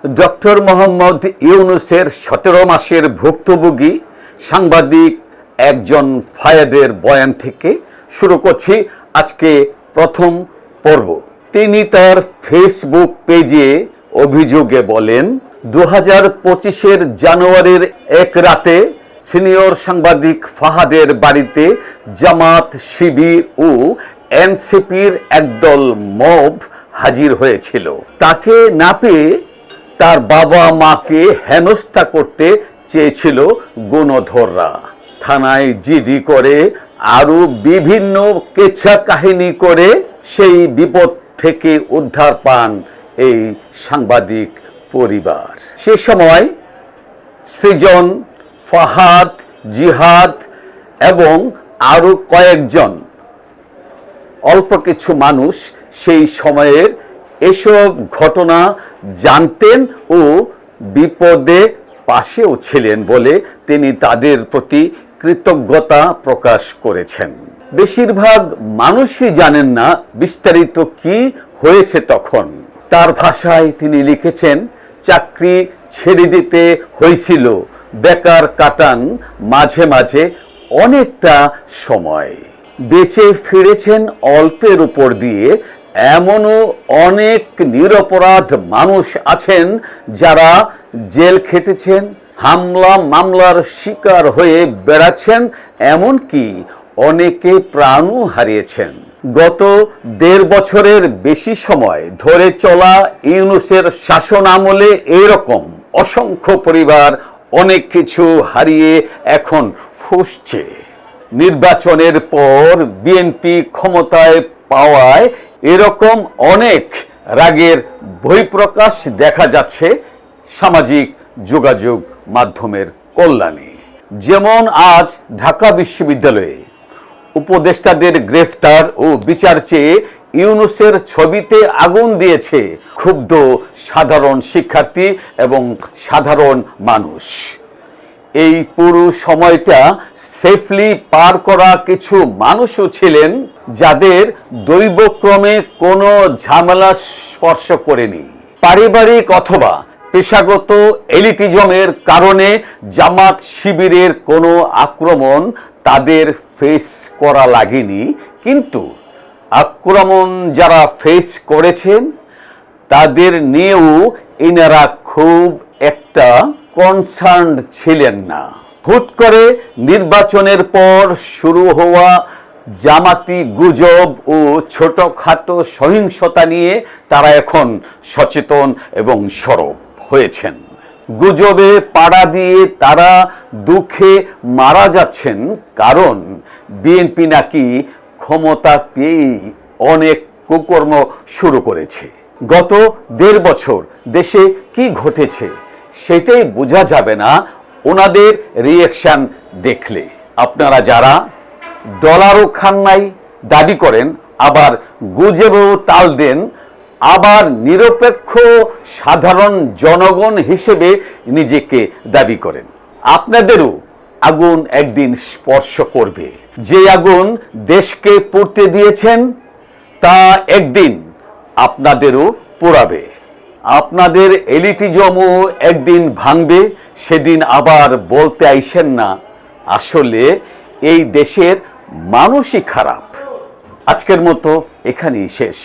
Doctor Mohammad ইউনূসের 17 মাসের ভুক্তভোগী সাংবাদিক একজন ফায়েদের বয়ান থেকে শুরু করছি আজকে প্রথম পর্ব। তিনি তার ফেসবুক পেজে অভিযোগে বলেন, 2025-এর জানুয়ারির এক রাতে সিনিয়র সাংবাদিক ফাহাদের বাড়িতে জামাত, শিবির ও এনসিপির একদল মব হাজির হয়েছিল। তাকে না পেয়ে তার বাবা মাকে হেনস্থা করতে চেয়েছিল গুণধররা। থানায় জিডি করে আরো বিভিন্ন কেচ্ছা কাহিনী করে সেই বিপদ থেকে উদ্ধার পান এই সাংবাদিক পরিবার। সে সময় সৃজন, ফাহাদ, জিহাদ এবং আরো কয়েকজন অল্প কিছু মানুষ সেই সময়ের এসব ঘটনা জানতেন ও বিপদে পাশেও ছিলেন বলে তিনি তাদের প্রতি কৃতজ্ঞতা প্রকাশ করেছেন। বেশিরভাগ মানুষই জানেন না বিস্তারিত কি হয়েছে তখন। তার ভাষায় তিনি লিখেছেন, চাকরি ছেড়ে দিতে হয়েছিল, বেকার কাটান মাঝে মাঝে অনেকটা সময়, বেঁচে ফিরেছেন অল্পের উপর দিয়ে। এমনও অনেক নিরপরাধ মানুষ আছেন যারা জেল খেটেছেন, হামলা মামলার শিকার হয়ে বেড়াচ্ছেন, এমনকি অনেকে প্রাণও হারিয়েছেন। গত 1.5 বছরের বেশি সময় ধরে চলা ইউনূসের শাসন আমলে এরকম অসংখ্য পরিবার অনেক কিছু হারিয়ে এখন ফুঁসছে। নির্বাচনের পর বিএনপি ক্ষমতায় পাওয়ায় এরকম অনেক রাগের বহিঃপ্রকাশ দেখা যাচ্ছে সামাজিক যোগাযোগ মাধ্যমের কল্যাণে। যেমন আজ ঢাকা বিশ্ববিদ্যালয়ে উপদেষ্টাদের গ্রেফতার ও বিচার চেয়ে ইউনূসের ছবিতে আগুন দিয়েছে ক্ষুব্ধ সাধারণ শিক্ষার্থী এবং সাধারণ মানুষ। এই পুরো সময়টা সেফলি পার করা কিছু মানুষও ছিলেন যাদের দৈবক্রমে কোনো ঝামেলা স্পর্শ করেনি। পারিবারিক অথবা পেশাগত এলিটিজমের কারণে জামাত শিবিরের কোনো আক্রমণ তাদের ফেস করা লাগেনি, কিন্তু আক্রমণ যারা ফেস করেছেন তাদের নিয়েও এনারা খুব একটা কনসার্নড ছিলেন না। হুট করে নির্বাচনের পর শুরু হওয়া জামাতি গুজব ও ছোটখাটো সহিংসতা নিয়ে তারা এখন সচেতন এবং সরব হয়েছেন। গুজবে পাড়া দিয়ে তারা দুঃখে মারা যাচ্ছেন, কারণ বিএনপি নাকি ক্ষমতা পেয়েই অনেক কুকর্ম শুরু করেছে। গত 1.5 বছর দেশে কি ঘটেছে সেটাই বোঝা যাবে না ওনাদের রিঅ্যাকশন দেখলে। আপনারা যারা ডলারও খান নাই দাবি করেন, আবার গুজবেও তাল দেন, আবার নিরপেক্ষ সাধারণ জনগণ হিসেবে নিজেকে দাবি করেন, আপনাদেরও আগুন একদিন স্পর্শ করবে। যে আগুন দেশকে পুড়তে দিয়েছেন তা একদিন আপনাদেরও পোড়াবে। আপনাদের এলিটিজমও একদিন ভাঙবে। সেদিন আবার বলতে আইসেন না আসলে এই দেশের মানুষই খারাপ। আজকের মতো এখানেই শেষ।